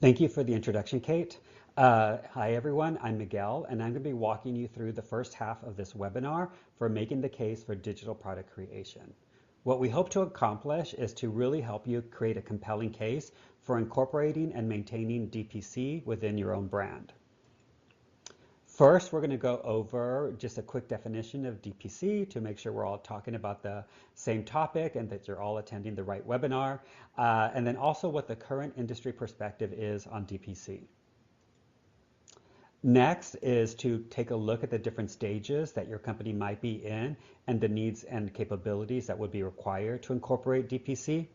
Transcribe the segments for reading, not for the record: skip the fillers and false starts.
Thank you for the introduction, Kate. Hi, everyone. I'm Miguel, and I'm going to be walking you through the first half of this webinar for making the case for digital product creation. What we hope to accomplish is to really help you create a compelling case for incorporating and maintaining DPC within your own brand. First, we're going to go over just a quick definition of DPC to make sure we're all talking about the same topic and that you're all attending the right webinar, and then also what the current industry perspective is on DPC. Next is to take a look at the different stages that your company might be in and the needs and capabilities that would be required to incorporate DPC.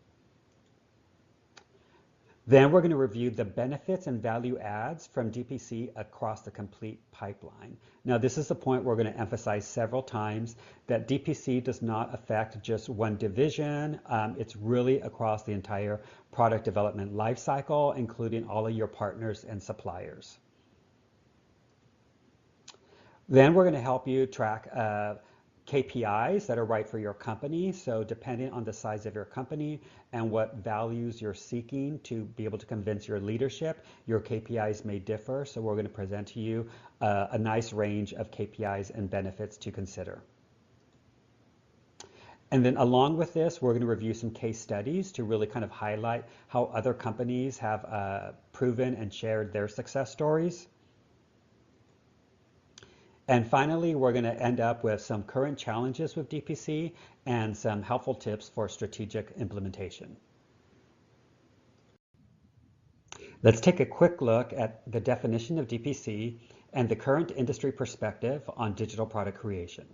Then we're going to review the benefits and value adds from DPC across the complete pipeline. Now, this is the point we're going to emphasize several times that DPC does not affect just one division. It's really across the entire product development lifecycle, including all of your partners and suppliers. Then we're going to help you track KPIs that are right for your company. So depending on the size of your company and what values you're seeking to be able to convince your leadership, your KPIs may differ. So we're going to present to you a nice range of KPIs and benefits to consider. And then along with this, we're going to review some case studies to really kind of highlight how other companies have proven and shared their success stories. And finally, we're going to end up with some current challenges with DPC and some helpful tips for strategic implementation. Let's take a quick look at the definition of DPC and the current industry perspective on digital product creation.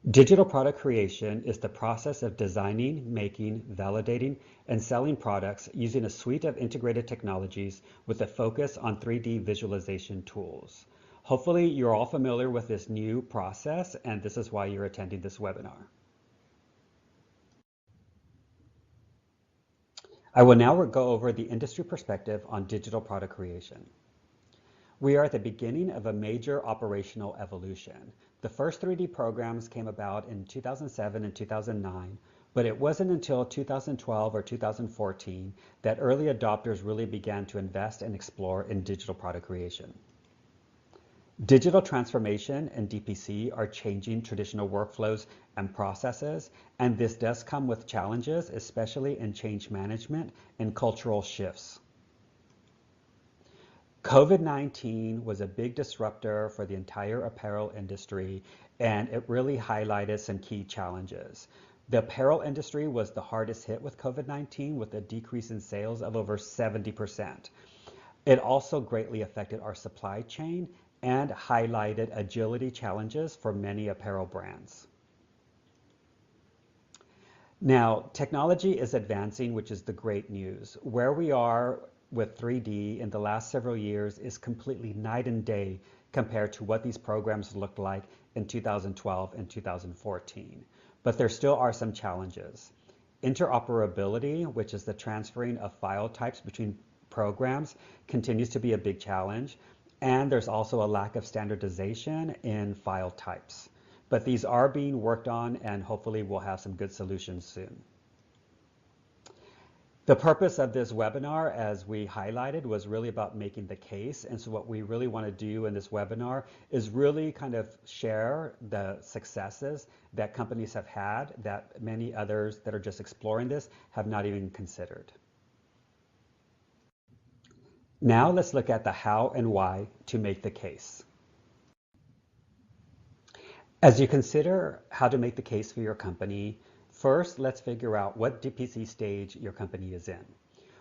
Digital product creation is the process of designing, making, validating, and selling products using a suite of integrated technologies with a focus on 3D visualization tools. Hopefully, you're all familiar with this new process, and this is why you're attending this webinar. I will now go over the industry perspective on digital product creation. We are at the beginning of a major operational evolution. The first 3D programs came about in 2007 and 2009, but it wasn't until 2012 or 2014 that early adopters really began to invest and explore in digital product creation. Digital transformation and DPC are changing traditional workflows and processes, and this does come with challenges, especially in change management and cultural shifts. COVID-19 was a big disruptor for the entire apparel industry, and it really highlighted some key challenges. The apparel industry was the hardest hit with COVID-19, with a decrease in sales of over 70%. It also greatly affected our supply chain and highlighted agility challenges for many apparel brands. Now, technology is advancing, which is the great news. Where we are with 3D in the last several years is completely night and day compared to what these programs looked like in 2012 and 2014. But there still are some challenges. Interoperability, which is the transferring of file types between programs, continues to be a big challenge. And there's also a lack of standardization in file types. But these are being worked on, and hopefully we'll have some good solutions soon. The purpose of this webinar, as we highlighted, was really about making the case. And so what we really want to do in this webinar is really kind of share the successes that companies have had that many others that are just exploring this have not even considered. Now let's look at the how and why to make the case. As you consider how to make the case for your company, first, let's figure out what DPC stage your company is in.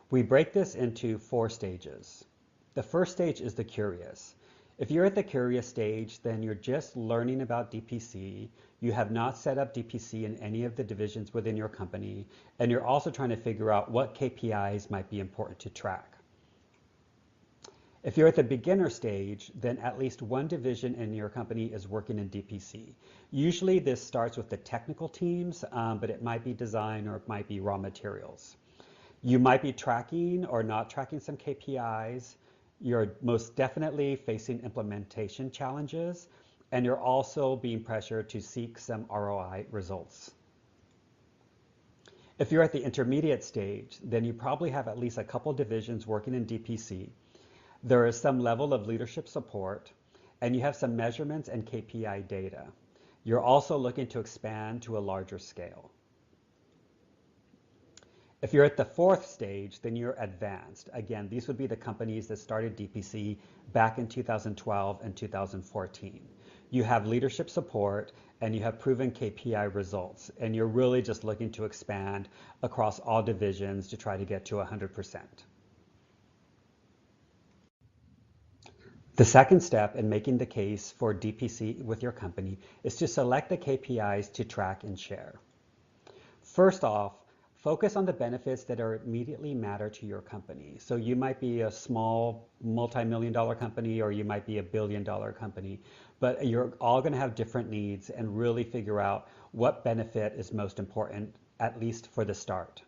We break this into 4 stages. The first stage is the curious. If you're at the curious stage, then you're just learning about DPC. You have not set up DPC in any of the divisions within your company, and you're also trying to figure out what KPIs might be important to track. If you're at the beginner stage, then at least one division in your company is working in DPC. Usually this starts with the technical teams, but it might be design or it might be raw materials. You might be tracking or not tracking some KPIs. You're most definitely facing implementation challenges, and you're also being pressured to seek some ROI results. If you're at the intermediate stage, then you probably have at least a couple divisions working in DPC. There is some level of leadership support, and you have some measurements and KPI data. You're also looking to expand to a larger scale. If you're at the fourth stage, then you're advanced. Again, these would be the companies that started DPC back in 2012 and 2014. You have leadership support and you have proven KPI results, and you're really just looking to expand across all divisions to try to get to 100%. The second step in making the case for DPC with your company is to select the KPIs to track and share. First off, focus on the benefits that are immediately matter to your company. So you might be a small multi-million-dollar company, or you might be a billion-dollar company, but you're all going to have different needs, and really figure out what benefit is most important, at least for the start.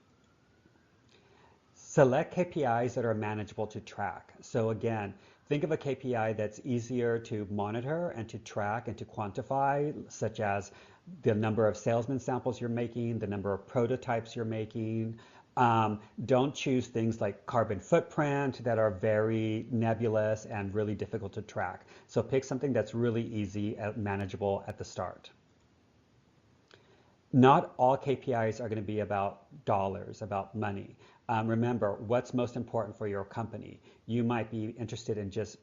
Select KPIs that are manageable to track. So again, think of a KPI that's easier to monitor and to track and to quantify, such as the number of salesman samples you're making, the number of prototypes you're making. Don't choose things like carbon footprint that are very nebulous and really difficult to track. So pick something that's really easy and manageable at the start. Not all KPIs are going to be about dollars, about money. Remember, what's most important for your company? You might be interested in just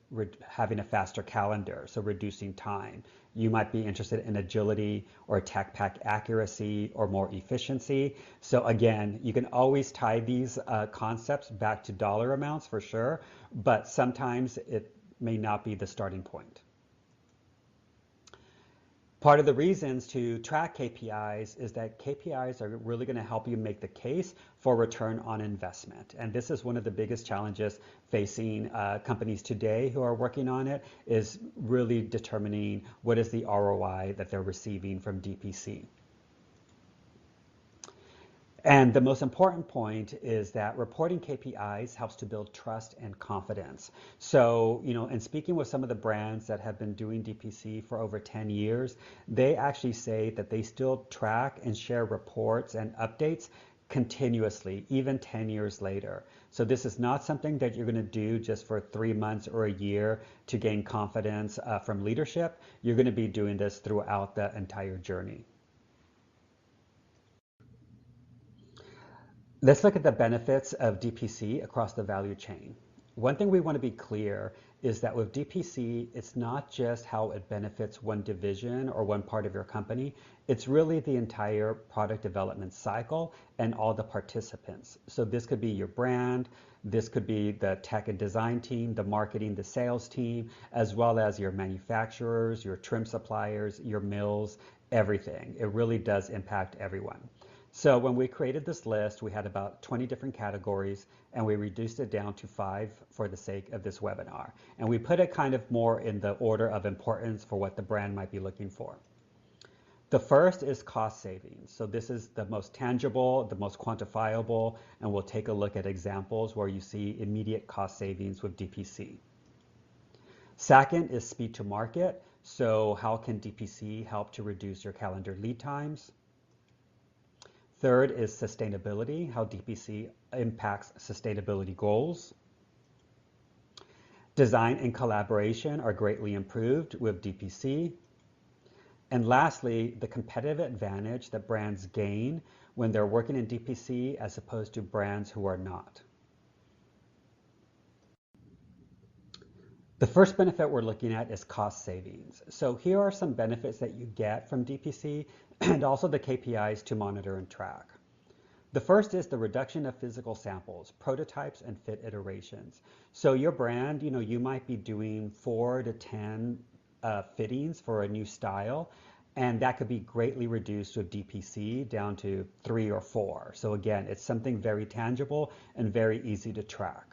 having a faster calendar, so reducing time. You might be interested in agility or tech pack accuracy or more efficiency. So again, you can always tie these concepts back to dollar amounts for sure, but sometimes it may not be the starting point. Part of the reasons to track KPIs is that KPIs are really going to help you make the case for return on investment. And this is one of the biggest challenges facing companies today who are working on it, is really determining what is the ROI that they're receiving from DPC. And the most important point is that reporting KPIs helps to build trust and confidence. So, in speaking with some of the brands that have been doing DPC for over 10 years, they actually say that they still track and share reports and updates continuously, even 10 years later. So this is not something that you're going to do just for 3 months or a year to gain confidence from leadership. You're going to be doing this throughout the entire journey. Let's look at the benefits of DPC across the value chain. One thing we want to be clear is that with DPC, it's not just how it benefits one division or one part of your company. It's really the entire product development cycle and all the participants. So this could be your brand, this could be the tech and design team, the marketing, the sales team, as well as your manufacturers, your trim suppliers, your mills, everything. It really does impact everyone. So when we created this list, we had about 20 different categories, and we reduced it down to 5 for the sake of this webinar. And we put it kind of more in the order of importance for what the brand might be looking for. The first is cost savings. So this is the most tangible, the most quantifiable, and we'll take a look at examples where you see immediate cost savings with DPC. Second is speed to market. So how can DPC help to reduce your calendar lead times? Third is sustainability, how DPC impacts sustainability goals. Design and collaboration are greatly improved with DPC. And lastly, the competitive advantage that brands gain when they're working in DPC as opposed to brands who are not. The first benefit we're looking at is cost savings. So here are some benefits that you get from DPC and also the KPIs to monitor and track. The first is the reduction of physical samples, prototypes, and fit iterations. So your brand, you might be doing 4 to 10 fittings for a new style, and that could be greatly reduced with DPC down to 3 or 4. So again, it's something very tangible and very easy to track.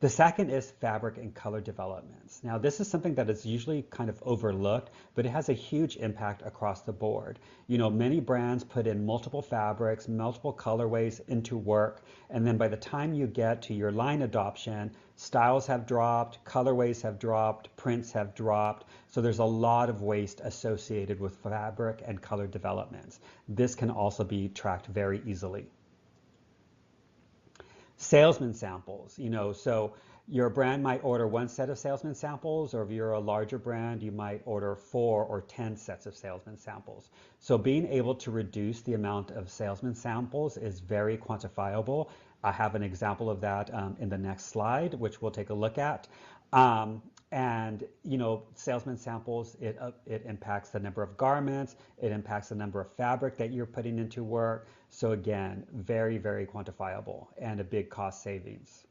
The second is fabric and color developments. Now, this is something that is usually kind of overlooked, but it has a huge impact across the board. Many brands put in multiple fabrics, multiple colorways into work, and then by the time you get to your line adoption, styles have dropped, colorways have dropped, prints have dropped, so there's a lot of waste associated with fabric and color developments. This can also be tracked very easily. Salesman samples, so your brand might order one set of salesman samples, or if you're a larger brand, you might order 4 or 10 sets of salesman samples. So being able to reduce the amount of salesman samples is very quantifiable. I have an example of that in the next slide, which we'll take a look at. And salesman samples, it impacts the number of garments, it impacts the number of fabric that you're putting into work. So again, very, very quantifiable and a big cost savings.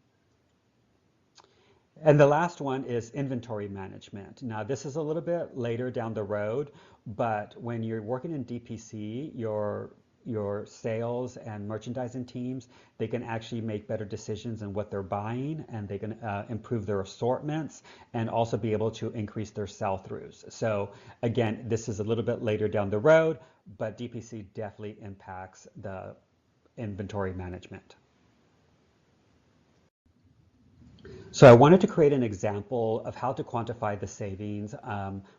And the last one is inventory management. Now, this is a little bit later down the road, but when you're working in DPC, your sales and merchandising teams, they can actually make better decisions in what they're buying, and they can improve their assortments and also be able to increase their sell-throughs. So again, this is a little bit later down the road, but DPC definitely impacts the inventory management. So I wanted to create an example of how to quantify the savings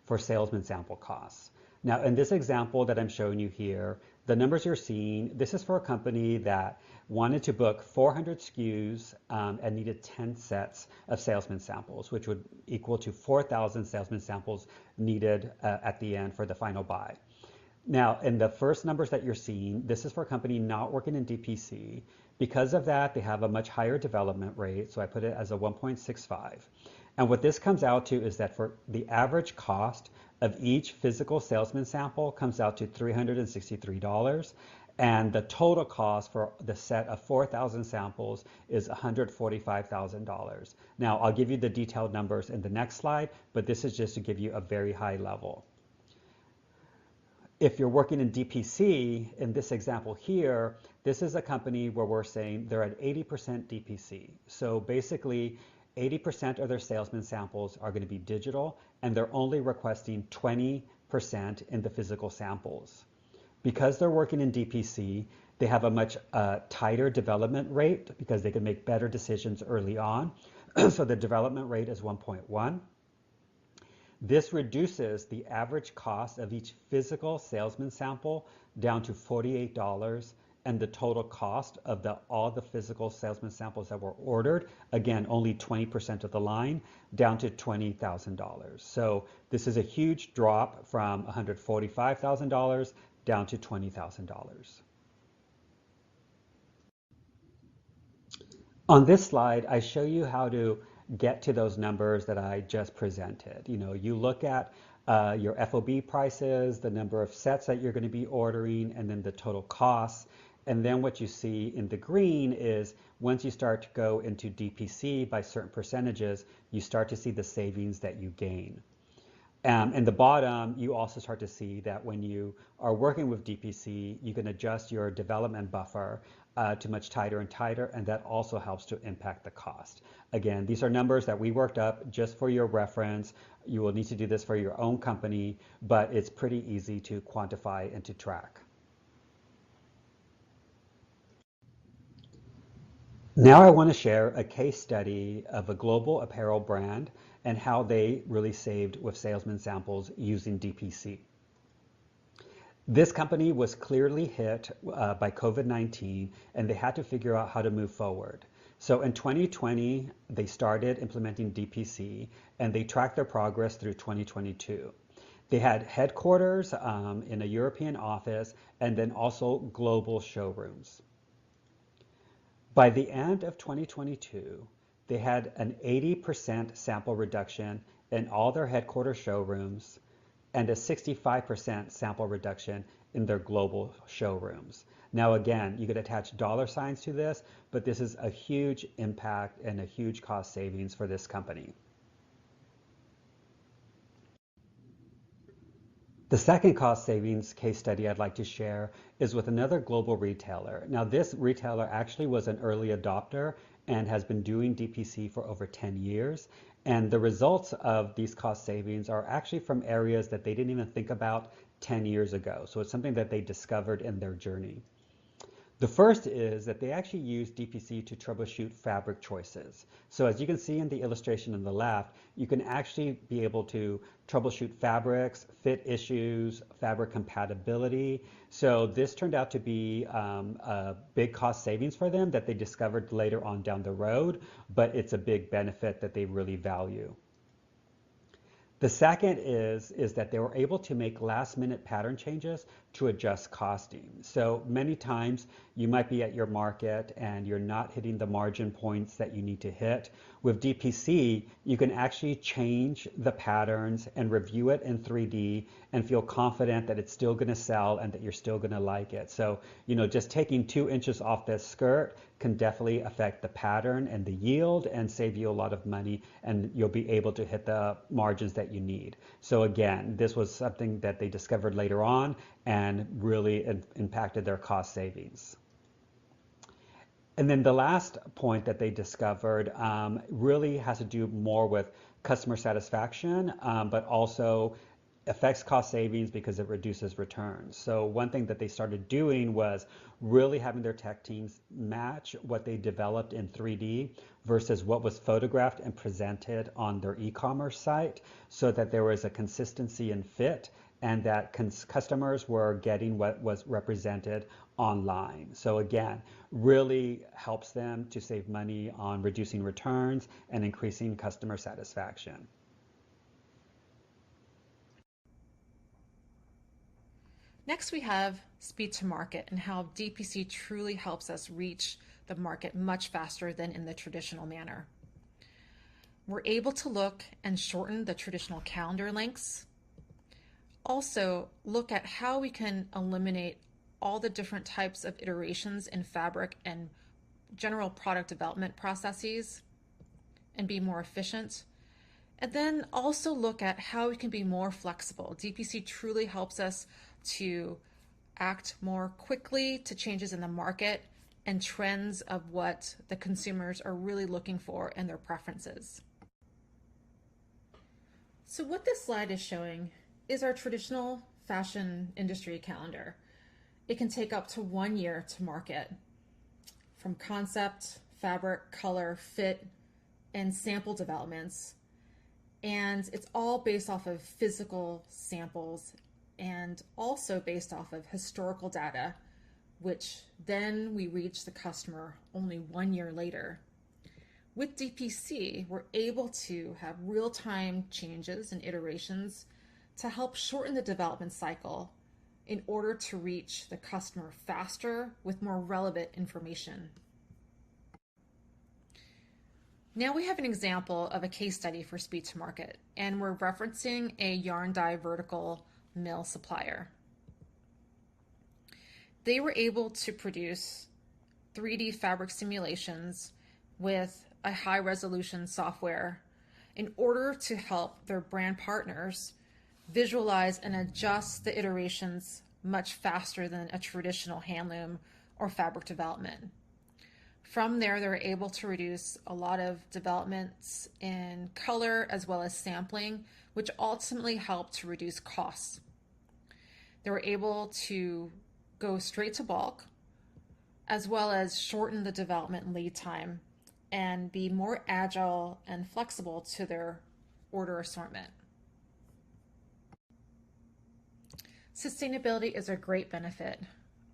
for salesman sample costs. Now, in this example that I'm showing you here, the numbers you're seeing, this is for a company that wanted to book 400 SKUs and needed 10 sets of salesman samples, which would equal to 4,000 salesman samples needed at the end for the final buy. Now, in the first numbers that you're seeing, this is for a company not working in DPC. Because of that, they have a much higher development rate, so I put it as a 1.65. And what this comes out to is that for the average cost of each physical salesman sample comes out to $363, and the total cost for the set of 4,000 samples is $145,000. Now, I'll give you the detailed numbers in the next slide, but this is just to give you a very high level. If you're working in DPC, in this example here, this is a company where we're saying they're at 80% DPC. So basically, 80% of their salesman samples are going to be digital, and they're only requesting 20% in the physical samples. Because they're working in DPC, they have a much tighter development rate because they can make better decisions early on. So the development rate is 1.1. This reduces the average cost of each physical salesman sample down to $48, and the total cost of all the physical salesman samples that were ordered, again, only 20% of the line, down to $20,000. So this is a huge drop from $145,000 down to $20,000. On this slide, I show you how to get to those numbers that I just presented. You look at your FOB prices, the number of sets that you're going to be ordering, and then the total costs. And then what you see in the green is once you start to go into DPC by certain percentages, you start to see the savings that you gain. In the bottom, you also start to see that when you are working with DPC, you can adjust your development buffer to much tighter and tighter, and that also helps to impact the cost. Again, these are numbers that we worked up just for your reference. You will need to do this for your own company, but it's pretty easy to quantify and to track. Now I want to share a case study of a global apparel brand and how they really saved with salesman samples using DPC. This company was clearly hit by COVID-19, and they had to figure out how to move forward. So in 2020, they started implementing DPC, and they tracked their progress through 2022. They had headquarters in a European office, and then also global showrooms. By the end of 2022, they had an 80% sample reduction in all their headquarters showrooms and a 65% sample reduction in their global showrooms. Now again, you could attach dollar signs to this, but this is a huge impact and a huge cost savings for this company. The second cost savings case study I'd like to share is with another global retailer. Now, this retailer actually was an early adopter and has been doing DPC for over 10 years. And the results of these cost savings are actually from areas that they didn't even think about 10 years ago. So it's something that they discovered in their journey. The first is that they actually use DPC to troubleshoot fabric choices. So as you can see in the illustration on the left, you can actually be able to troubleshoot fabrics, fit issues, fabric compatibility. So this turned out to be a big cost savings for them that they discovered later on down the road, but it's a big benefit that they really value. The second is that they were able to make last minute pattern changes to adjust costing. So many times you might be at your market and you're not hitting the margin points that you need to hit. With DPC, you can actually change the patterns and review it in 3D and feel confident that it's still going to sell and that you're still going to like it. So, just taking 2 inches off this skirt can definitely affect the pattern and the yield and save you a lot of money, and you'll be able to hit the margins that you need. So again, this was something that they discovered later on and really impacted their cost savings. And then the last point that they discovered really has to do more with customer satisfaction, but also affects cost savings because it reduces returns. So one thing that they started doing was really having their tech teams match what they developed in 3D versus what was photographed and presented on their e-commerce site, so that there was a consistency in fit and that customers were getting what was represented online. So again, really helps them to save money on reducing returns and increasing customer satisfaction. Next, we have speed to market and how DPC truly helps us reach the market much faster than in the traditional manner. We're able to look and shorten the traditional calendar lengths. Also, look at how we can eliminate all the different types of iterations in fabric and general product development processes and be more efficient. And then also look at how we can be more flexible. DPC truly helps us to act more quickly to changes in the market and trends of what the consumers are really looking for and their preferences. So what this slide is showing is our traditional fashion industry calendar. It can take up to 1 year to market, from concept, fabric, color, fit, and sample developments. And it's all based off of physical samples and also based off of historical data, which then we reach the customer only 1 year later. With DPC, we're able to have real-time changes and iterations to help shorten the development cycle in order to reach the customer faster with more relevant information. Now we have an example of a case study for speed to market, and we're referencing a yarn dye vertical mill supplier. They were able to produce 3D fabric simulations with a high resolution software in order to help their brand partners visualize and adjust the iterations much faster than a traditional handloom or fabric development. From there, they're able to reduce a lot of developments in color as well as sampling, which ultimately helped to reduce costs. They were able to go straight to bulk, as well as shorten the development lead time and be more agile and flexible to their order assortment. Sustainability is a great benefit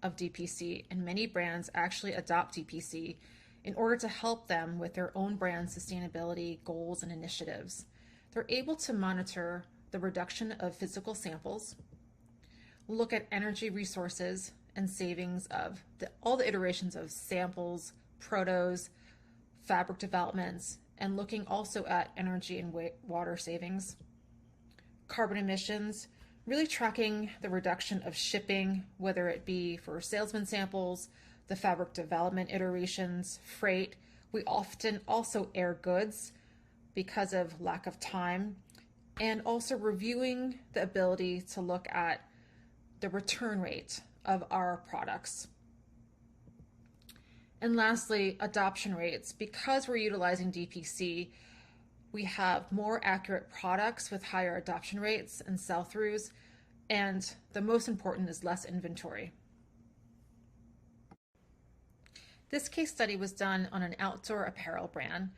of DPC, and many brands actually adopt DPC in order to help them with their own brand sustainability goals and initiatives. They're able to monitor the reduction of physical samples, look at energy resources and savings of all the iterations of samples, protos, fabric developments, and looking also at energy and water savings, carbon emissions, really tracking the reduction of shipping, whether it be for salesman samples, the fabric development iterations, freight. We often also air goods because of lack of time and also reviewing the ability to look at the return rate of our products. And lastly, adoption rates. Because we're utilizing DPC, we have more accurate products with higher adoption rates and sell-throughs, and the most important is less inventory. This case study was done on an outdoor apparel brand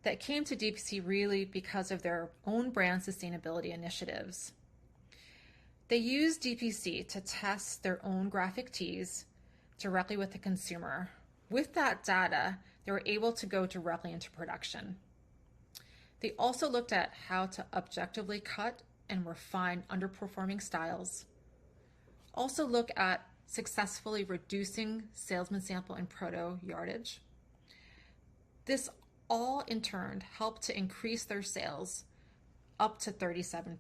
that came to DPC really because of their own brand sustainability initiatives. They used DPC to test their own graphic tees directly with the consumer. With that data, they were able to go directly into production. They also looked at how to objectively cut and refine underperforming styles. Also look at successfully reducing salesman sample and proto yardage. This all in turn helped to increase their sales up to 37%.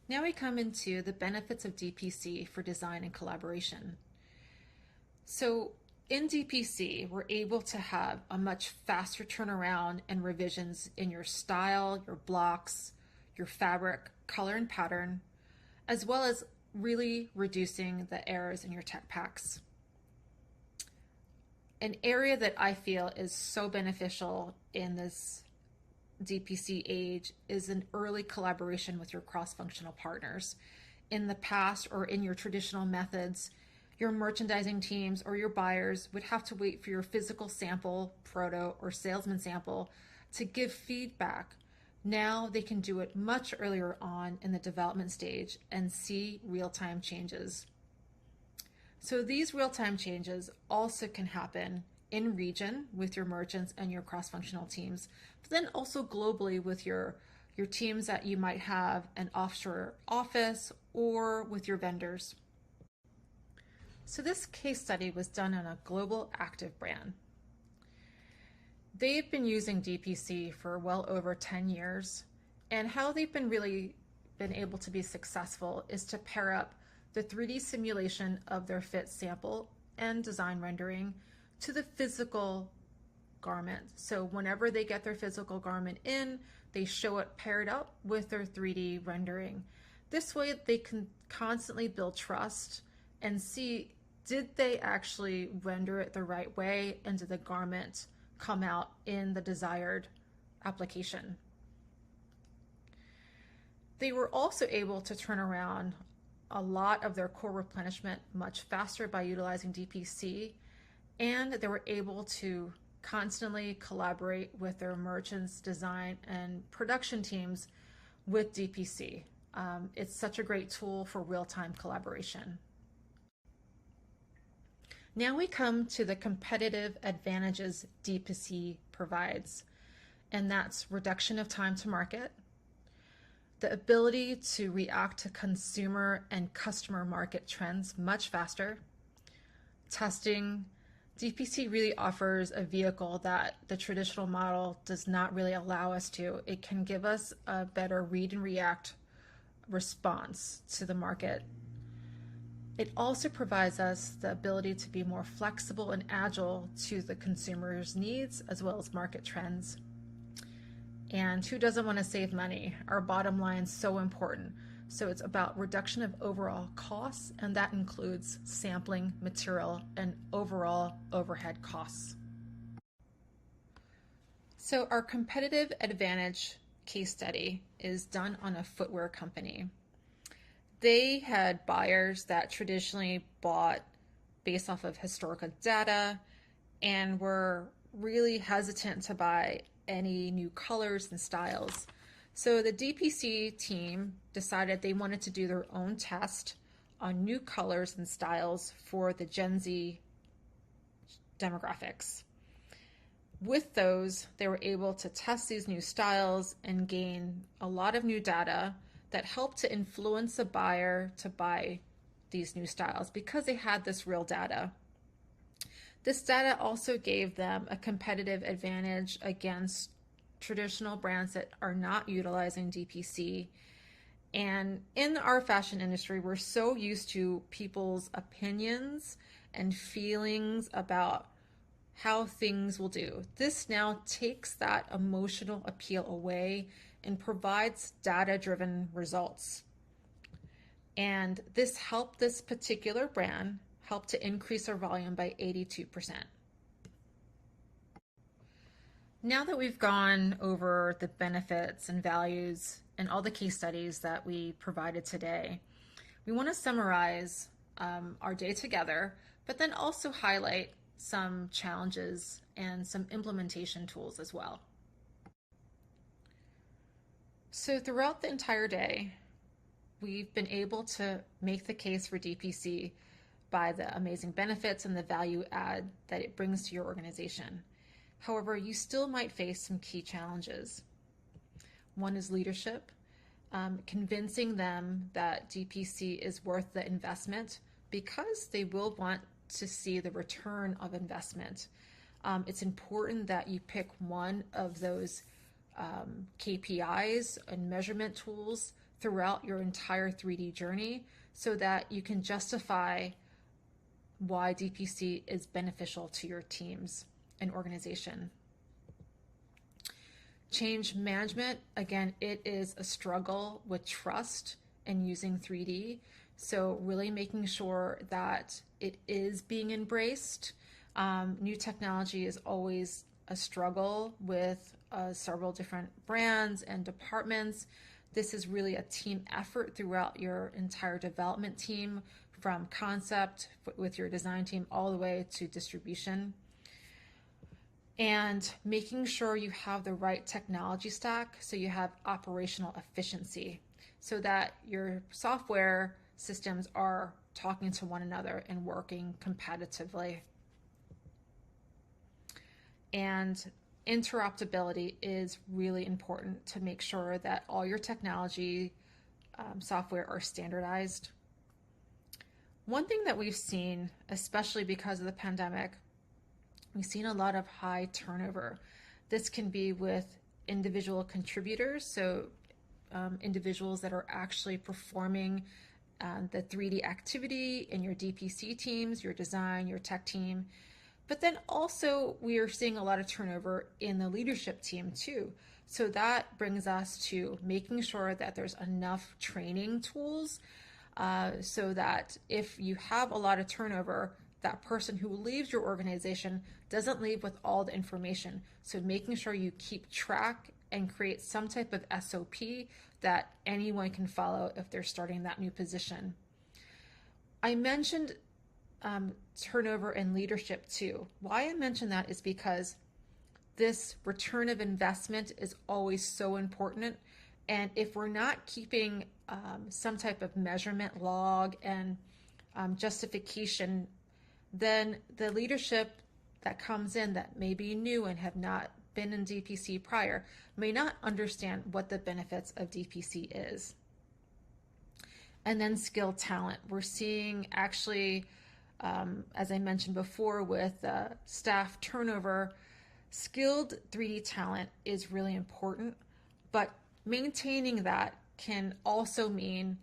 Now we come into the benefits of DPC for design and collaboration. So in DPC, we're able to have a much faster turnaround and revisions in your style, your blocks, your fabric, color and pattern, as well as really reducing the errors in your tech packs. An area that I feel is so beneficial in this DPC age is an early collaboration with your cross-functional partners. In the past or in your traditional methods, your merchandising teams or your buyers would have to wait for your physical sample, proto, or salesman sample to give feedback. Now they can do it much earlier on in the development stage and see real-time changes. So these real-time changes also can happen in region with your merchants and your cross-functional teams, but then also globally with your teams that you might have an offshore office or with your vendors. So this case study was done on a global active brand. They've been using DPC for well over 10 years, and how they've been able to be successful is to pair up the 3D simulation of their fit sample and design rendering to the physical garment. So whenever they get their physical garment in, they show it paired up with their 3D rendering. This way they can constantly build trust and see, did they actually render it the right way, and did the garment come out in the desired application? They were also able to turn around a lot of their core replenishment much faster by utilizing DPC, and they were able to constantly collaborate with their merchants, design, and production teams with DPC. It's such a great tool for real-time collaboration. Now we come to the competitive advantages DPC provides, and that's reduction of time to market, the ability to react to consumer and customer market trends much faster, testing. DPC really offers a vehicle that the traditional model does not really allow us to. It can give us a better read and react response to the market. It also provides us the ability to be more flexible and agile to the consumer's needs as well as market trends. And who doesn't want to save money? Our bottom line is so important. So it's about reduction of overall costs, and that includes sampling, material, and overall overhead costs. So our competitive advantage case study is done on a footwear company. They had buyers that traditionally bought based off of historical data and were really hesitant to buy any new colors and styles. So the DPC team decided they wanted to do their own test on new colors and styles for the Gen Z demographics. With those, they were able to test these new styles and gain a lot of new data that helped to influence the buyer to buy these new styles because they had this real data. This data also gave them a competitive advantage against traditional brands that are not utilizing DPC. And in our fashion industry, we're so used to people's opinions and feelings about how things will do. This now takes that emotional appeal away and provides data-driven results. And this helped this particular brand help to increase their volume by 82%. Now that we've gone over the benefits and values and all the case studies that we provided today, we want to summarize our day together, but then also highlight some challenges and some implementation tools as well. So throughout the entire day, we've been able to make the case for DPC by the amazing benefits and the value add that it brings to your organization. However, you still might face some key challenges. One is leadership, convincing them that DPC is worth the investment because they will want to see the return of investment. It's important that you pick one of those KPIs and measurement tools throughout your entire 3D journey so that you can justify why DPC is beneficial to your teams and organization. Change management, again, it is a struggle with trust and using 3D. So really making sure that it is being embraced. New technology is always a struggle with several different brands and departments. This is really a team effort throughout your entire development team, from concept with your design team all the way to distribution. And making sure you have the right technology stack so you have operational efficiency so that your software systems are talking to one another and working competitively. And interoperability is really important to make sure that all your technology software are standardized. One thing that we've seen, especially because of the pandemic, we've seen a lot of high turnover. This can be with individual contributors, so individuals that are actually performing the 3D activity in your DPC teams, your design, your tech team. But then also we are seeing a lot of turnover in the leadership team too. So that brings us to making sure that there's enough training tools so that if you have a lot of turnover, that person who leaves your organization doesn't leave with all the information. So making sure you keep track and create some type of SOP that anyone can follow if they're starting that new position. I mentioned turnover and leadership too. Why I mention that is because this return of investment is always so important. And if we're not keeping some type of measurement log and justification, then the leadership that comes in that may be new and have not been in DPC prior may not understand what the benefits of DPC is. And then skilled talent. We're seeing actually, as I mentioned before, with staff turnover, skilled 3D talent is really important, but maintaining that can also mean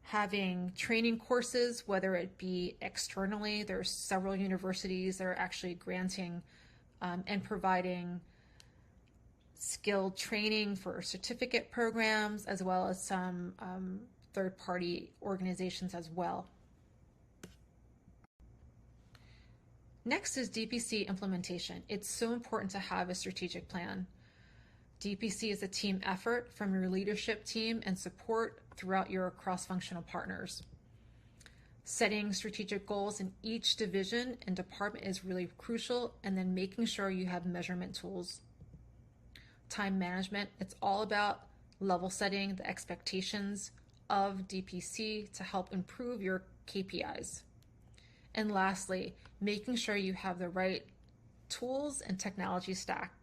having training courses, whether it be externally. There's several universities that are actually granting and providing skilled training for certificate programs, as well as some third-party organizations as well. Next is DPC implementation. It's so important to have a strategic plan. DPC is a team effort from your leadership team and support throughout your cross-functional partners. Setting strategic goals in each division and department is really crucial, and then making sure you have measurement tools. Time management, it's all about level setting the expectations of DPC to help improve your KPIs. And lastly, making sure you have the right tools and technology stack,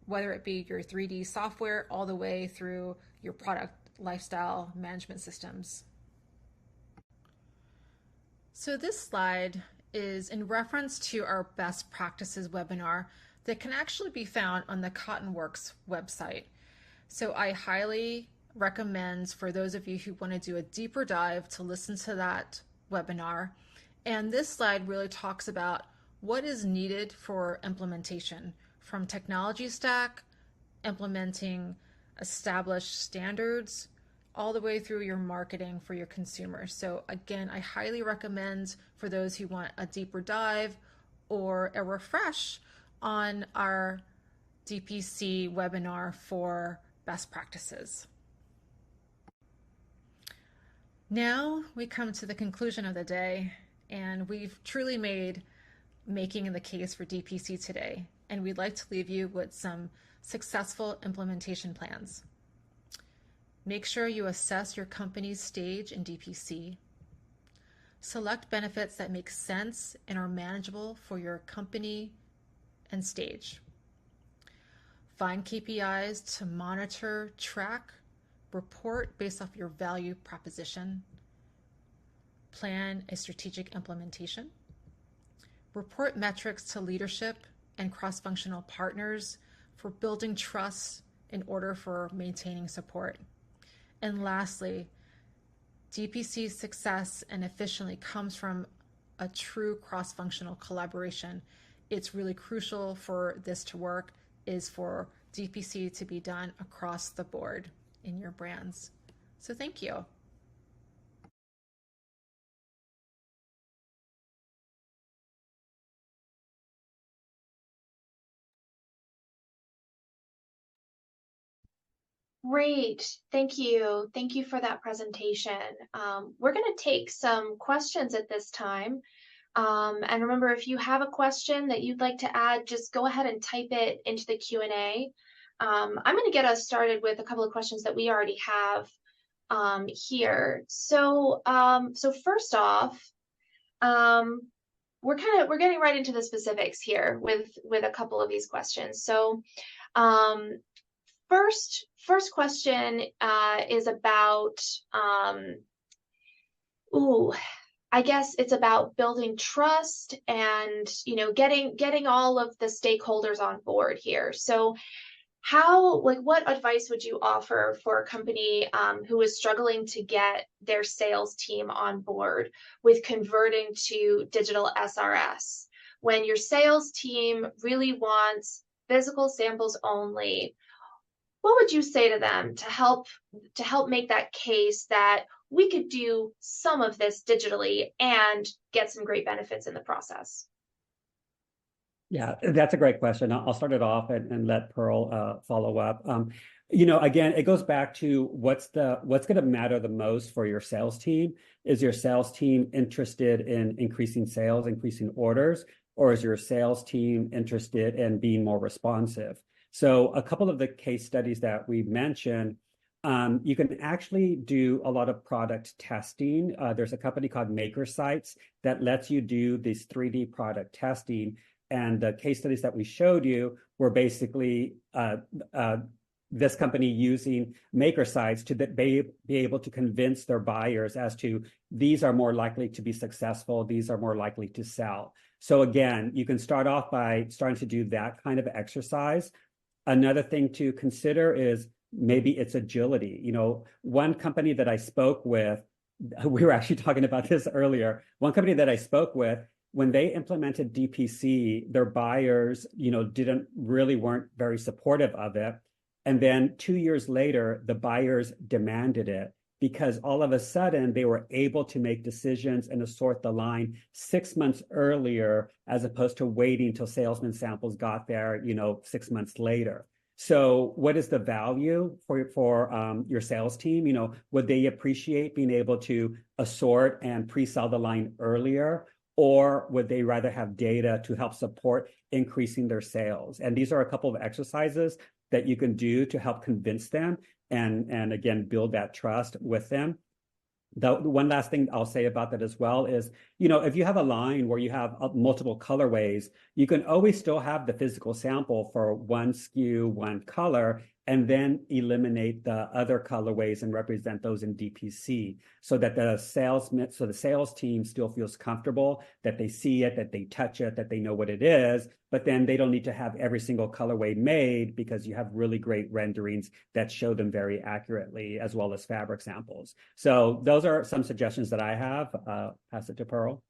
whether it be your 3D software all the way through your product lifestyle management systems. So this slide is in reference to our best practices webinar that can actually be found on the Cottonworks website. So I highly recommend for those of you who want to do a deeper dive to listen to that webinar. And this slide really talks about what is needed for implementation, from technology stack, implementing establish standards all the way through your marketing for your consumers. So again, I highly recommend for those who want a deeper dive or a refresh on our DPC webinar for best practices. Now we come to the conclusion of the day, and we've truly made making the case for DPC today, and we'd like to leave you with some successful implementation plans. Make sure you assess your company's stage in DPC. Select benefits that make sense and are manageable for your company and stage. Find KPIs to monitor, track, report based off your value proposition. Plan a strategic implementation. Report metrics to leadership and cross-functional partners for building trust in order for maintaining support. And lastly, DPC success and efficiently comes from a true cross-functional collaboration. It's really crucial for this to work is for DPC to be done across the board in your brands. So thank you. Great. Thank you. Thank you for that presentation. We're going to take some questions at this time. And remember, if you have a question that you'd like to add, just go ahead and type it into the Q&A. I'm going to get us started with a couple of questions that we already have here. So first off, we're getting right into the specifics here with a couple of these questions. So first question is about I guess it's about building trust and getting all of the stakeholders on board here. So what advice would you offer for a company who is struggling to get their sales team on board with converting to digital SRS? When your sales team really wants physical samples only, what would you say to them to help make that case that we could do some of this digitally and get some great benefits in the process? Yeah, that's a great question. I'll start it off and let Pearl follow up. Again, it goes back to what's going to matter the most for your sales team. Is your sales team interested in increasing sales, increasing orders, or is your sales team interested in being more responsive? So a couple of the case studies that we mentioned, you can actually do a lot of product testing. There's a company called Maker Sites that lets you do this 3D product testing. And the case studies that we showed you were basically this company using Maker Sites to be able to convince their buyers as to these are more likely to be successful, these are more likely to sell. So again, you can start off by starting to do that kind of exercise. Another thing to consider is maybe it's agility. One company that I spoke with, we were actually talking about this earlier. One company that I spoke with, when they implemented DPC, their buyers, weren't very supportive of it. And then 2 years later, the buyers demanded it because all of a sudden they were able to make decisions and assort the line 6 months earlier, as opposed to waiting till salesman samples got there, 6 months later. So what is the value for your sales team? Would they appreciate being able to assort and pre-sell the line earlier? Or would they rather have data to help support increasing their sales? And these are a couple of exercises that you can do to help convince them and again, build that trust with them. The one last thing I'll say about that as well is, if you have a line where you have multiple colorways, you can always still have the physical sample for one SKU, one color, and then eliminate the other colorways and represent those in DPC so that the sales team still feels comfortable that they see it, that they touch it, that they know what it is, but then they don't need to have every single colorway made because you have really great renderings that show them very accurately, as well as fabric samples. So those are some suggestions that I have. Pass it to Pearl.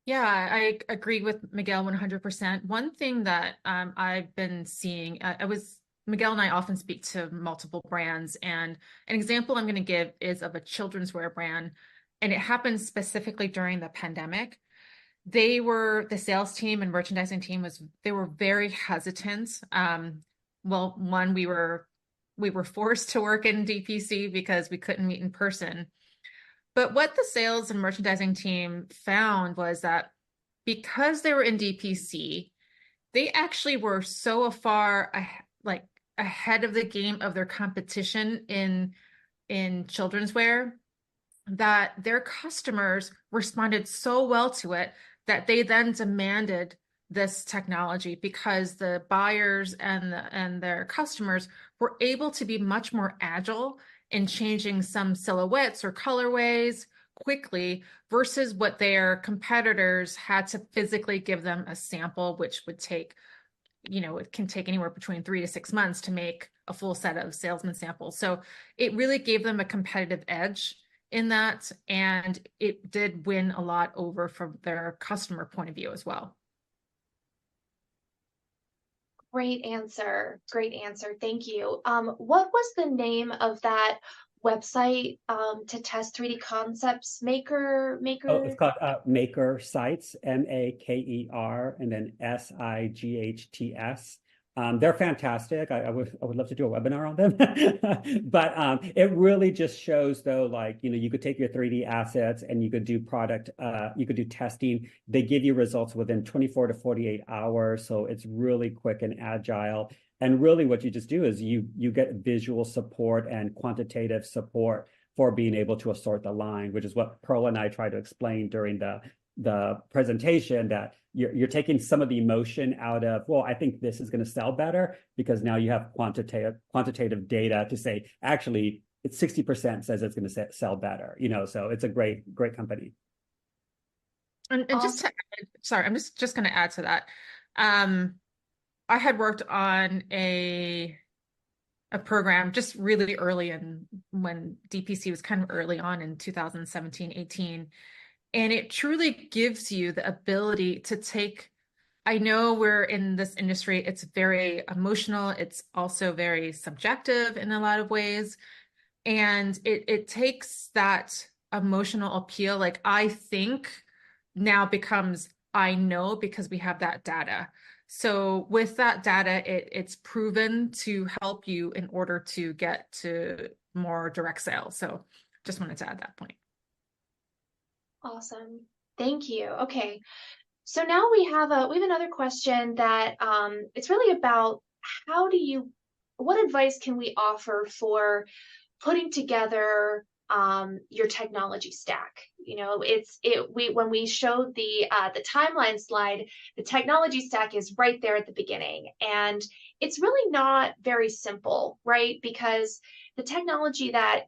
Yeah, I agree with Miguel 100%. One thing that I've been seeing, I was Miguel and I often speak to multiple brands, and an example I'm going to give is of a children's wear brand, and it happened specifically during the pandemic. The sales team and merchandising team they were very hesitant. Well, one, we were forced to work in DPC because we couldn't meet in person. But what the sales and merchandising team found was that because they were in DPC, they actually were so far like ahead of the game of their competition in children's wear that their customers responded so well to it that they then demanded this technology because the buyers and their customers were able to be much more agile in changing some silhouettes or colorways quickly versus what their competitors had to physically give them a sample, which would take, it can take anywhere between 3 to 6 months to make a full set of salesman samples. So it really gave them a competitive edge in that, and it did win a lot over from their customer point of view as well. Great answer. Great answer. Thank you. What was the name of that website to test 3D concepts? Oh, it's Maker. called Maker Sites, Maker, and then Sights. They're fantastic. I would love to do a webinar on them. But it really just shows though, like, you could take your 3D assets and you could do you could do testing. They give you results within 24 to 48 hours. So it's really quick and agile. And really what you just do is you get visual support and quantitative support for being able to assort the line, which is what Pearl and I try to explain during the presentation, that you're taking some of the emotion out of, well, I think this is going to sell better, because now you have quantitative data to say, actually, it's 60% says it's going to sell better, so it's a great company. And just to add, sorry, I'm just going to add to that. I had worked on a program just really early in when DPC was kind of early on in 2017, 18. And it truly gives you the ability to take, I know we're in this industry, it's very emotional. It's also very subjective in a lot of ways. And it takes that emotional appeal, like I think, now becomes I know, because we have that data. So with that data, it's proven to help you in order to get to more direct sales. So just wanted to add that point. Awesome. Thank you. Okay. So now we have another question that it's really about what advice can we offer for putting together your technology stack? When we showed the timeline slide, the technology stack is right there at the beginning, and it's really not very simple, right? Because the technology that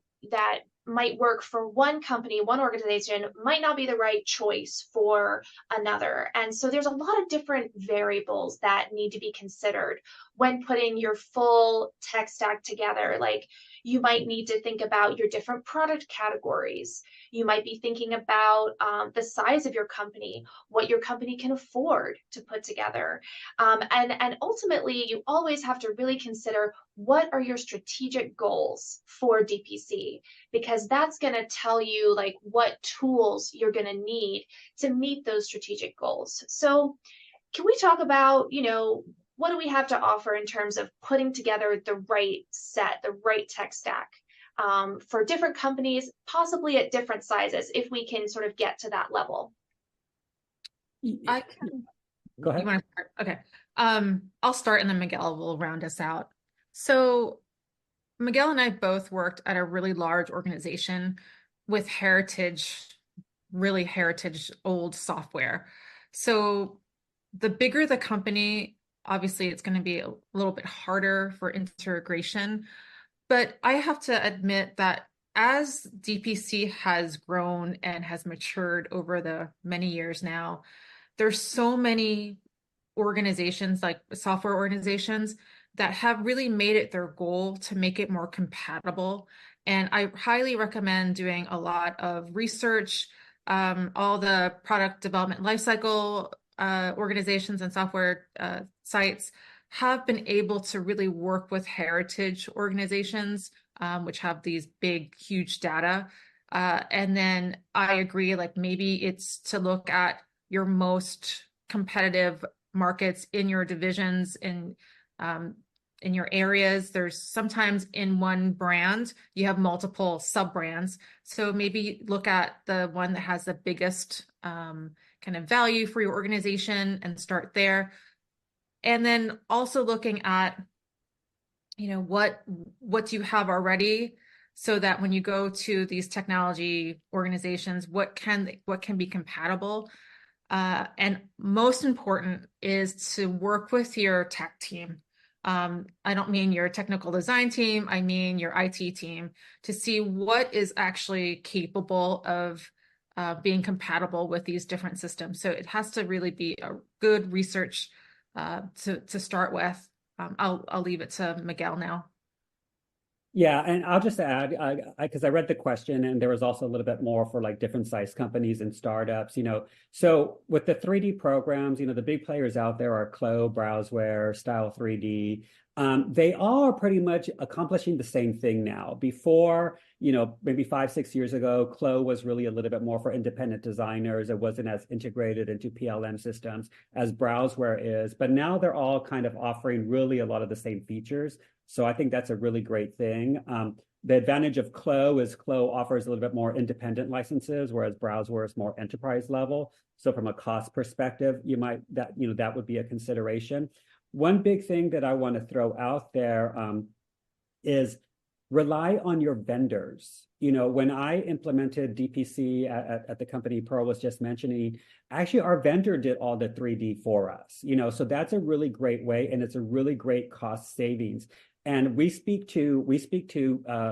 might work for one company, one organization, might not be the right choice for another. And so there's a lot of different variables that need to be considered when putting your full tech stack together. Like, you might need to think about your different product categories. You might be thinking about the size of your company, what your company can afford to put together. And ultimately, you always have to really consider, what are your strategic goals for DPC? Because that's going to tell you like what tools you're going to need to meet those strategic goals. So can we talk about, what do we have to offer in terms of putting together the right tech stack for different companies, possibly at different sizes, if we can sort of get to that level? I can Go ahead. You want to start? Okay. I'll start and then Miguel will round us out. So Miguel and I both worked at a really large organization with really heritage old software. So the bigger the company, obviously it's going to be a little bit harder for integration. But I have to admit that as DPC has grown and has matured over the many years now, there's so many organizations, like software organizations, that have really made it their goal to make it more compatible. And I highly recommend doing a lot of research. All the product development lifecycle organizations and software sites have been able to really work with heritage organizations, which have these big, huge data. And then I agree, like maybe it's to look at your most competitive markets in your divisions in your areas. There's sometimes in one brand, you have multiple sub brands. So maybe look at the one that has the biggest kind of value for your organization and start there. And then also looking at, what do you have already, so that when you go to these technology organizations, what can be compatible. And most important is to work with your tech team. I don't mean your technical design team, I mean your IT team, to see what is actually capable of being compatible with these different systems. So it has to really be a good research to start with. I'll leave it to Miguel now. Yeah, and I'll just add, because I read the question, and there was also a little bit more for like different size companies and startups, So with the 3D programs, the big players out there are Clo, Browseware, Style 3D. They all are pretty much accomplishing the same thing now. Before, maybe 5, 6 years ago, Clo was really a little bit more for independent designers. It wasn't as integrated into PLM systems as Browseware is, but now they're all kind of offering really a lot of the same features. So I think that's a really great thing. The advantage of Clo is Clo offers a little bit more independent licenses, whereas Browseware is more enterprise level. So from a cost perspective, that would be a consideration. One big thing that I want to throw out there is rely on your vendors. When I implemented DPC at the company Pearl was just mentioning, actually our vendor did all the 3D for us. So that's a really great way, and it's a really great cost savings. And we speak to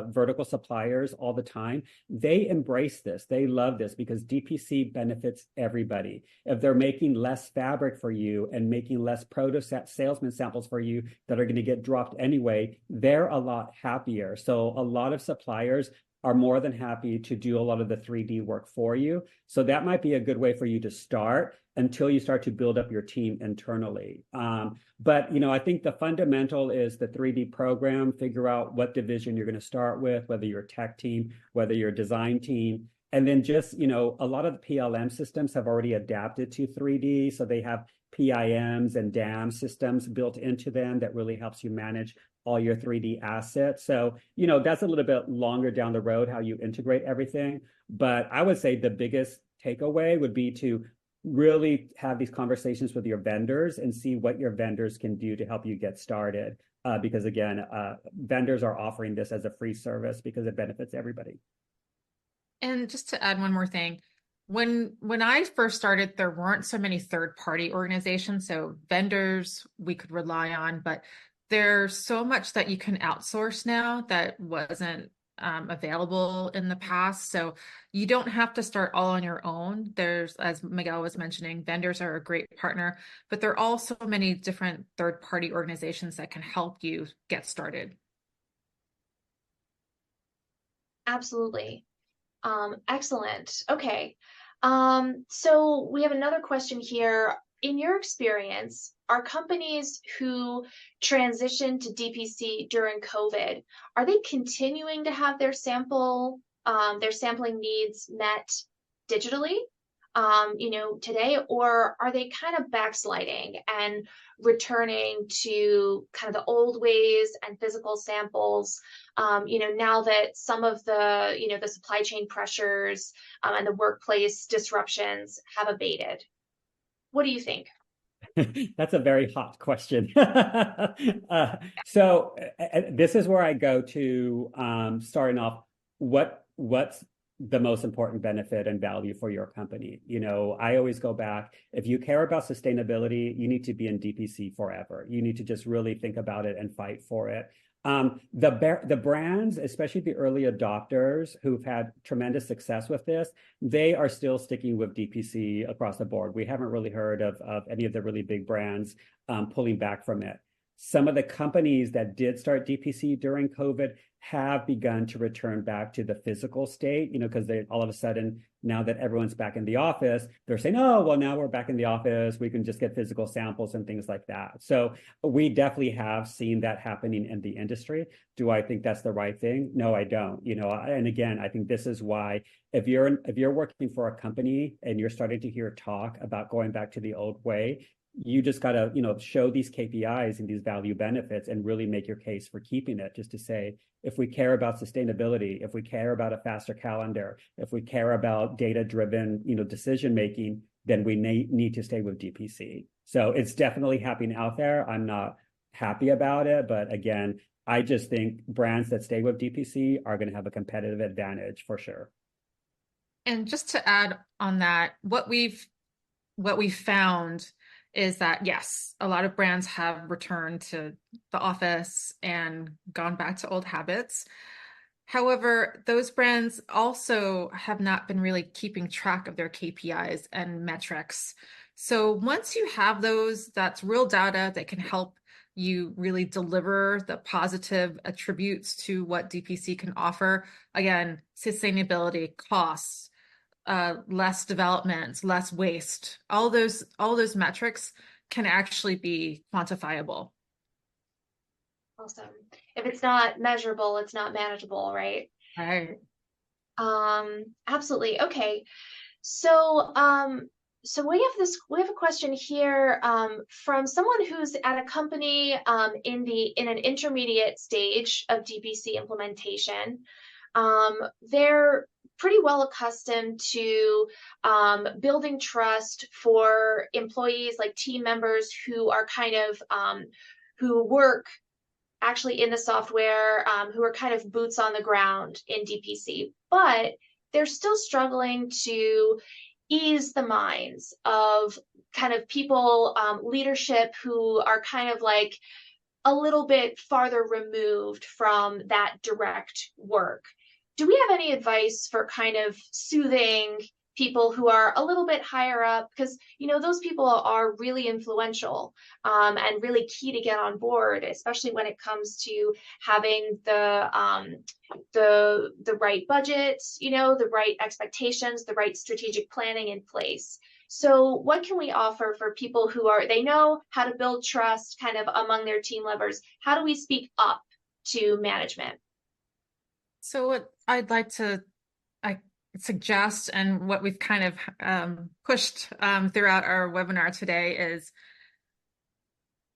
vertical suppliers all the time. They embrace this. They love this because DPC benefits everybody. If they're making less fabric for you and making less proto salesman samples for you that are going to get dropped anyway, they're a lot happier. So a lot of suppliers are more than happy to do a lot of the 3D work for you. So that might be a good way for you to start until you start to build up your team internally. But I think the fundamental is the 3D program, figure out what division you're going to start with, whether you're a tech team, whether you're a design team. And then just, a lot of the PLM systems have already adapted to 3D. So they have PIMs and DAM systems built into them that really helps you manage all your 3D assets. So, that's a little bit longer down the road, how you integrate everything. But I would say the biggest takeaway would be to really have these conversations with your vendors and see what your vendors can do to help you get started. Because again, vendors are offering this as a free service because it benefits everybody. And just to add one more thing, when I first started, there weren't so many third-party organizations, so vendors we could rely on, but there's so much that you can outsource now that wasn't available in the past. So you don't have to start all on your own. There's, as Miguel was mentioning, vendors are a great partner, but there are also many different third-party organizations that can help you get started. Absolutely. Excellent. Okay. So we have another question here. In your experience, are companies who transitioned to DPC during COVID, are they continuing to have their sampling needs met digitally, today, or are they kind of backsliding and returning to kind of the old ways and physical samples, now that some of the supply chain pressures and the workplace disruptions have abated? What do you think? That's a very hot question. So this is where I go to starting off. What's the most important benefit and value for your company? I always go back. If you care about sustainability, you need to be in DPC forever. You need to just really think about it and fight for it. The brands, especially the early adopters who've had tremendous success with this, they are still sticking with DPC across the board. We haven't really heard of any of the really big brands pulling back from it. Some of the companies that did start DPC during COVID have begun to return back to the physical state, because they all of a sudden, now that everyone's back in the office, they're saying, oh, well, now we're back in the office, we can just get physical samples and things like that. So we definitely have seen that happening in the industry. Do I think that's the right thing? No, I don't. And again, I think this is why if you're working for a company and you're starting to hear talk about going back to the old way, you just got to, show these KPIs and these value benefits and really make your case for keeping it. Just to say, if we care about sustainability, if we care about a faster calendar, if we care about data-driven, decision making, then we need to stay with DPC. So it's definitely happening out there. I'm not happy about it, but again, I just think brands that stay with DPC are going to have a competitive advantage for sure. And just to add on that, what we've found is that, yes, a lot of brands have returned to the office and gone back to old habits. However, those brands also have not been really keeping track of their KPIs and metrics. So once you have those, that's real data that can help you really deliver the positive attributes to what DPC can offer. Again, sustainability, costs, less development, less waste, all those metrics can actually be quantifiable. Awesome. If it's not measurable, it's not manageable, right? Right. Absolutely. Okay. So, we have a question here from someone who's at a company in an intermediate stage of DPC implementation. They're pretty well accustomed to building trust for employees, like team members who are kind of who work actually in the software, who are kind of boots on the ground in DPC, but they're still struggling to ease the minds of kind of people, leadership who are kind of like a little bit farther removed from that direct work. Do we have any advice for kind of soothing people who are a little bit higher up? Because, those people are really influential and really key to get on board, especially when it comes to having the right budget, the right expectations, the right strategic planning in place. So what can we offer for people who they know how to build trust kind of among their team members? How do we speak up to management? So what I'd like to suggest, and what we've kind of pushed throughout our webinar today, is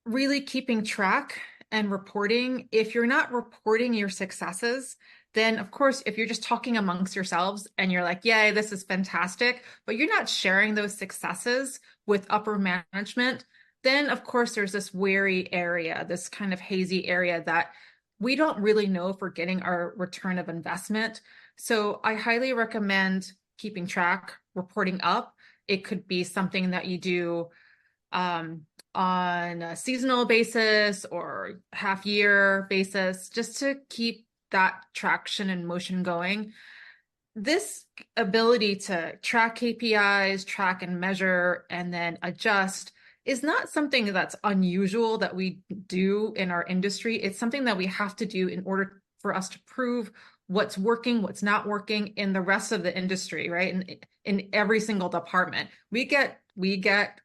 really keeping track and reporting. If you're not reporting your successes, then of course, if you're just talking amongst yourselves and you're like, yay, this is fantastic, but you're not sharing those successes with upper management, then of course there's this wary area, this kind of hazy area that we don't really know if we're getting our return of investment. So I highly recommend keeping track, reporting up. It could be something that you do on a seasonal basis or half-year basis, just to keep that traction and motion going. This ability to track KPIs, track and measure, and then adjust is not something that's unusual that we do in our industry. It's something that we have to do in order for us to prove what's working, what's not working in the rest of the industry, right? And in every single department, we get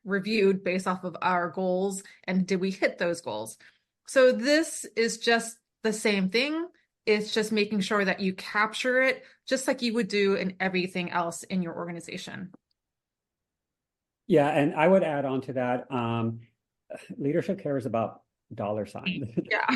reviewed based off of our goals and did we hit those goals? So this is just the same thing. It's just making sure that you capture it just like you would do in everything else in your organization. Yeah, and I would add on to that, leadership cares about dollar signs. Yeah.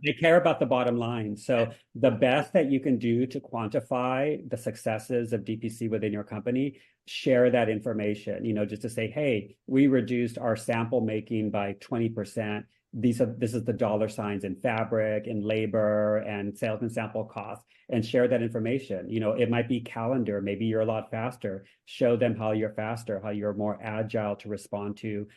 They care about the bottom line. So the best that you can do to quantify the successes of DPC within your company, share that information, just to say, hey, we reduced our sample making by 20%. This is the dollar signs in fabric and labor and sales and sample costs, and share that information. It might be calendar. Maybe you're a lot faster. Show them how you're faster, how you're more agile to respond to,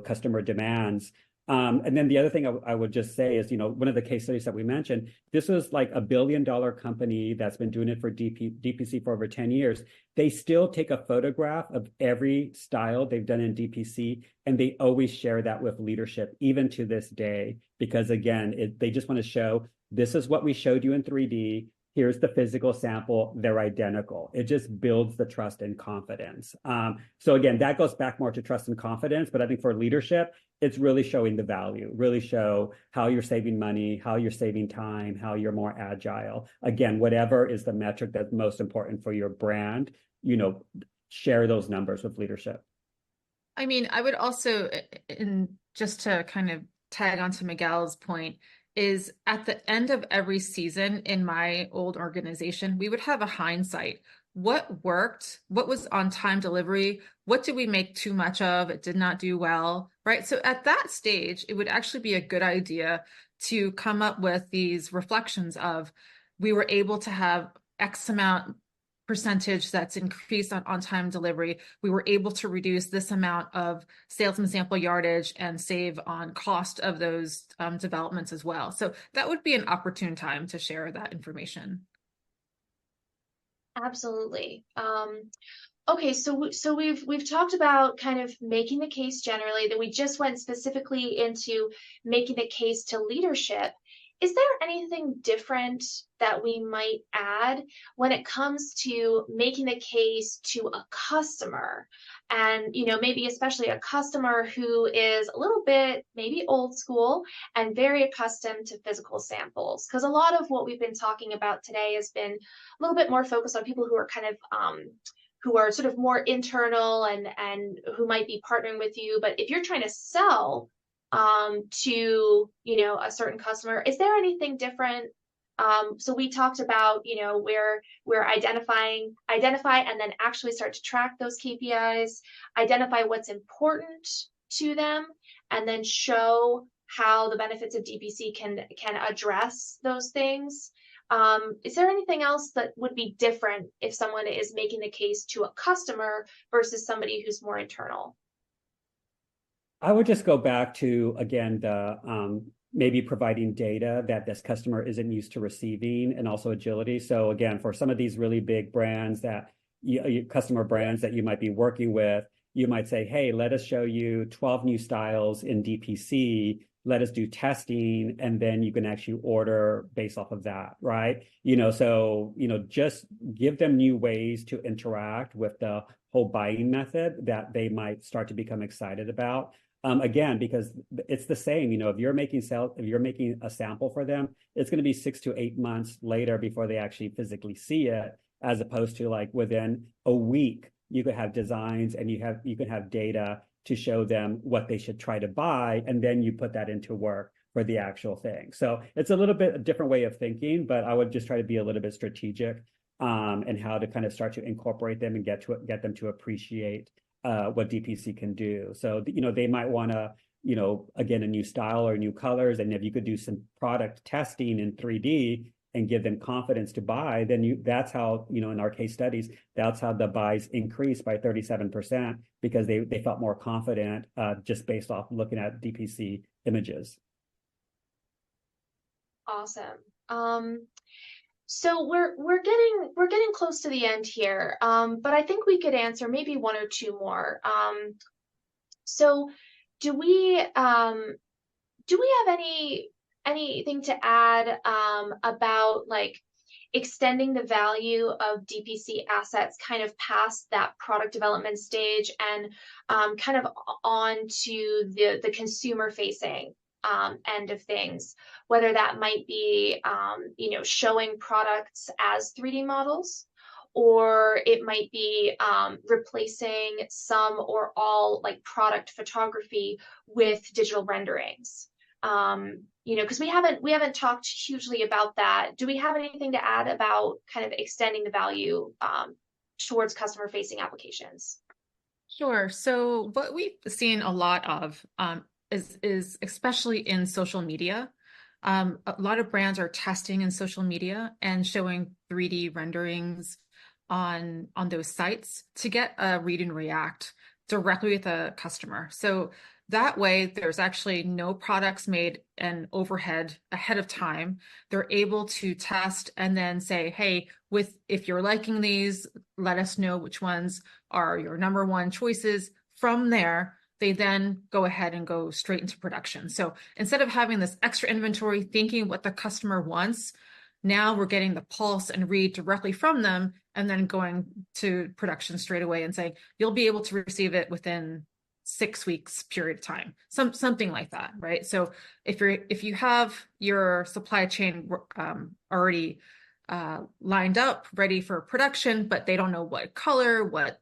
customer demands. And then the other thing I would just say is, one of the case studies that we mentioned, this was like a billion-dollar company that's been doing it for DPC for over 10 years. They still take a photograph of every style they've done in DPC, and they always share that with leadership, even to this day, because again, they just want to show this is what we showed you in 3D. Here's the physical sample. They're identical. It just builds the trust and confidence. So again, that goes back more to trust and confidence. But I think for leadership, it's really showing the value, really show how you're saving money, how you're saving time, how you're more agile. Again, whatever is the metric that's most important for your brand, share those numbers with leadership. I mean, I would also, just to kind of tag onto Miguel's point, is at the end of every season in my old organization, we would have a hindsight. What worked? What was on time delivery? What did we make too much of? It did not do well, right? So at that stage, it would actually be a good idea to come up with these reflections of we were able to have X amount percentage that's increased on time delivery. We were able to reduce this amount of sales and sample yardage and save on cost of those developments as well. So that would be an opportune time to share that information. Absolutely. Okay, so we've talked about kind of making the case generally, then we just went specifically into making the case to leadership. Is there anything different that we might add when it comes to making the case to a customer? And, maybe especially a customer who is a little bit maybe old school and very accustomed to physical samples. Because a lot of what we've been talking about today has been a little bit more focused on people who are kind of who are sort of more internal and who might be partnering with you. But if you're trying to sell to a certain customer, is there anything different? So we talked about where we're identify and then actually start to track those KPIs, identify what's important to them, and then show how the benefits of DPC can address those things. Is there anything else that would be different if someone is making the case to a customer versus somebody who's more internal? I would just go back to, again, the maybe providing data that this customer isn't used to receiving, and also agility. So again, for some of these really big brands that customer brands that you might be working with, you might say, hey, let us show you 12 new styles in DPC. Let us do testing, and then you can actually order based off of that, right? So, just give them new ways to interact with the whole buying method that they might start to become excited about. Again, because it's the same, if you're making a sample for them, it's going to be 6 to 8 months later before they actually physically see it, as opposed to like within a week, you could have designs and you can have data to show them what they should try to buy, and then you put that into work for the actual thing. So it's a little bit a different way of thinking, but I would just try to be a little bit strategic and how to kind of start to incorporate them and get them to appreciate what DPC can do. So, they might want to, again, a new style or new colors. And if you could do some product testing in 3D and give them confidence to buy, then that's how, in our case studies, that's how the buys increased by 37% because they felt more confident just based off looking at DPC images. Awesome. So we're getting close to the end here, but I think we could answer maybe one or two more. So do we have anything to add about like extending the value of DPC assets kind of past that product development stage and kind of on to the consumer facing end of things, whether that might be, showing products as 3D models, or it might be replacing some or all like product photography with digital renderings. Because we haven't talked hugely about that. Do we have anything to add about kind of extending the value towards customer facing applications? Sure. So what we've seen a lot of is especially in social media. A lot of brands are testing in social media and showing 3D renderings on those sites to get a read and react directly with a customer. So That way, there's actually no products made and overhead ahead of time. They're able to test and then say, hey, if you're liking these, let us know which ones are your number one choices. From there, they then go ahead and go straight into production. So instead of having this extra inventory, thinking what the customer wants, now we're getting the pulse and read directly from them and then going to production straight away and saying, you'll be able to receive it within 6 weeks period of time, something like that, right? So if you have your supply chain already lined up, ready for production, but they don't know what color, what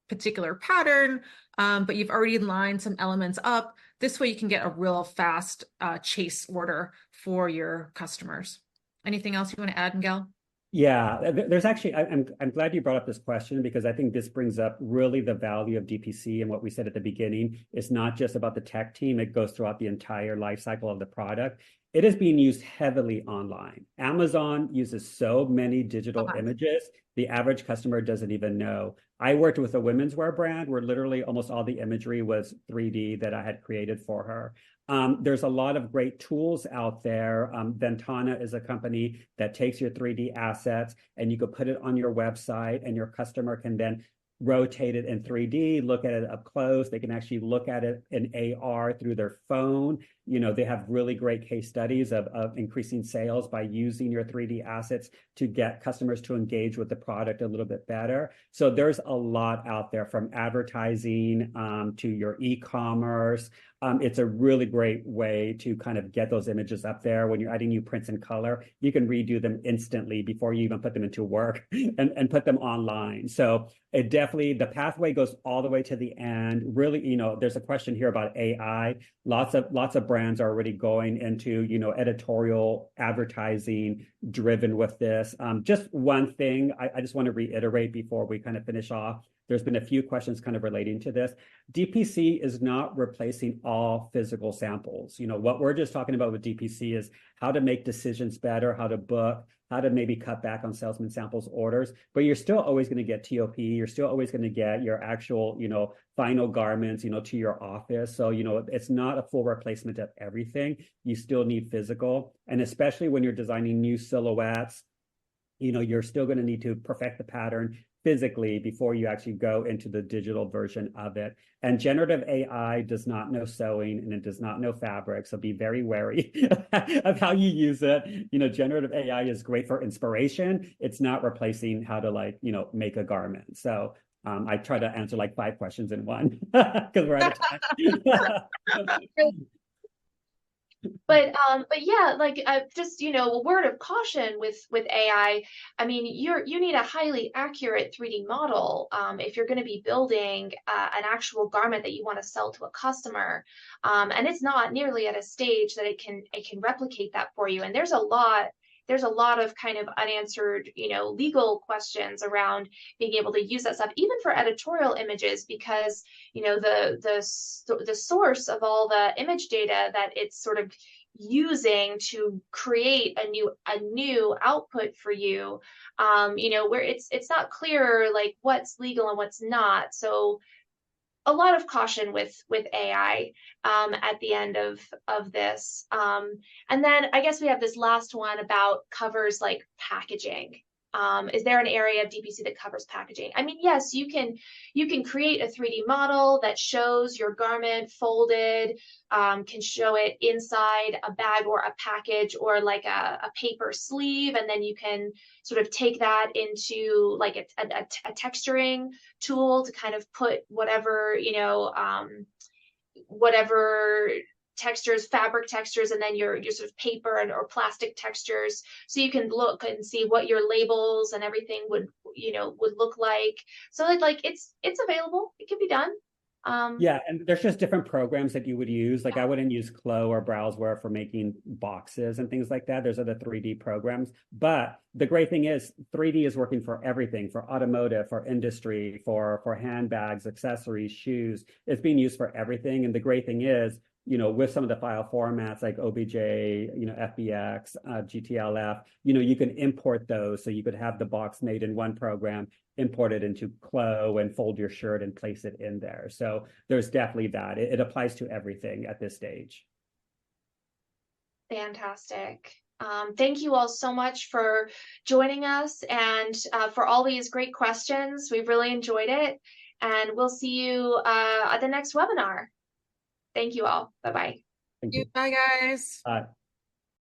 particular pattern, but you've already lined some elements up. This way you can get a real fast chase order for your customers. Anything else you want to add, Miguel? Yeah, there's actually, I'm glad you brought up this question because I think this brings up really the value of DPC and what we said at the beginning. It's not just about the tech team, it goes throughout the entire life cycle of the product. It is being used heavily online. Amazon uses so many digital images, the average customer doesn't even know. I worked with a women's wear brand where literally almost all the imagery was 3D that I had created for her. There's a lot of great tools out there. Ventana is a company that takes your 3D assets and you can put it on your website and your customer can then rotate it in 3D, look at it up close. They can actually look at it in AR through their phone. You know, they have really great case studies of increasing sales by using your 3D assets to get customers to engage with the product a little bit better. So there's a lot out there from advertising to your e-commerce. It's a really great way to kind of get those images up there. When you're adding new prints in color, you can redo them instantly before you even put them into work and put them online. So it definitely, the pathway goes all the way to the end. Really, you know, there's a question here about AI. Lots of brands are already going into, you know, editorial advertising driven with this. Just one thing I just want to reiterate before we kind of finish off. There's been a few questions kind of relating to this. DPC is not replacing all physical samples. You know, what we're just talking about with DPC is how to make decisions better, how to book, how to maybe cut back on salesman samples orders, but you're still always going to get TOP. You're still always going to get your actual, you know, final garments, you know, to your office. So, you know, it's not a full replacement of everything. You still need physical. And especially when you're designing new silhouettes, you know, you're still going to need to perfect the pattern physically before you actually go into the digital version of it. And generative AI does not know sewing and it does not know fabric. So be very wary of how you use it. You know, generative AI is great for inspiration. It's not replacing how to, like, you know, make a garment. So I try to answer like 5 questions in one because we're out of time. But yeah, like just, you know, a word of caution with AI. I mean, you need a highly accurate 3D model if you're going to be building an actual garment that you want to sell to a customer, and it's not nearly at a stage that it can replicate that for you. And there's a lot of kind of unanswered, you know, legal questions around being able to use that stuff, even for editorial images, because, you know, the source of all the image data that it's sort of using to create a new output for you, you know, where it's not clear like what's legal and what's not. So a lot of caution with AI at the end of this. And then I guess we have this last one about covers like packaging. Is there an area of DPC that covers packaging? I mean, yes, you can create a 3D model that shows your garment folded, can show it inside a bag or a package or like a paper sleeve, and then you can sort of take that into like a texturing tool to kind of put whatever, you know, whatever textures, fabric textures, and then your sort of paper or plastic textures, so you can look and see what your labels and everything would look like. So like it's available, it can be done. Yeah, and there's just different programs that you would use. Like I wouldn't use Clo or Browseware for making boxes and things like that. There's other 3D programs. But the great thing is 3D is working for everything, for automotive, for industry, for handbags, accessories, shoes. It's being used for everything. And the great thing is with some of the file formats like OBJ, FBX, GTLF, you can import those. So you could have the box made in one program, import it into Clo and fold your shirt and place it in there. So there's definitely that. It applies to everything at this stage. Fantastic. Thank you all so much for joining us and for all these great questions. We've really enjoyed it. And we'll see you at the next webinar. Thank you all. Bye-bye. Thank you. Bye, guys. Bye.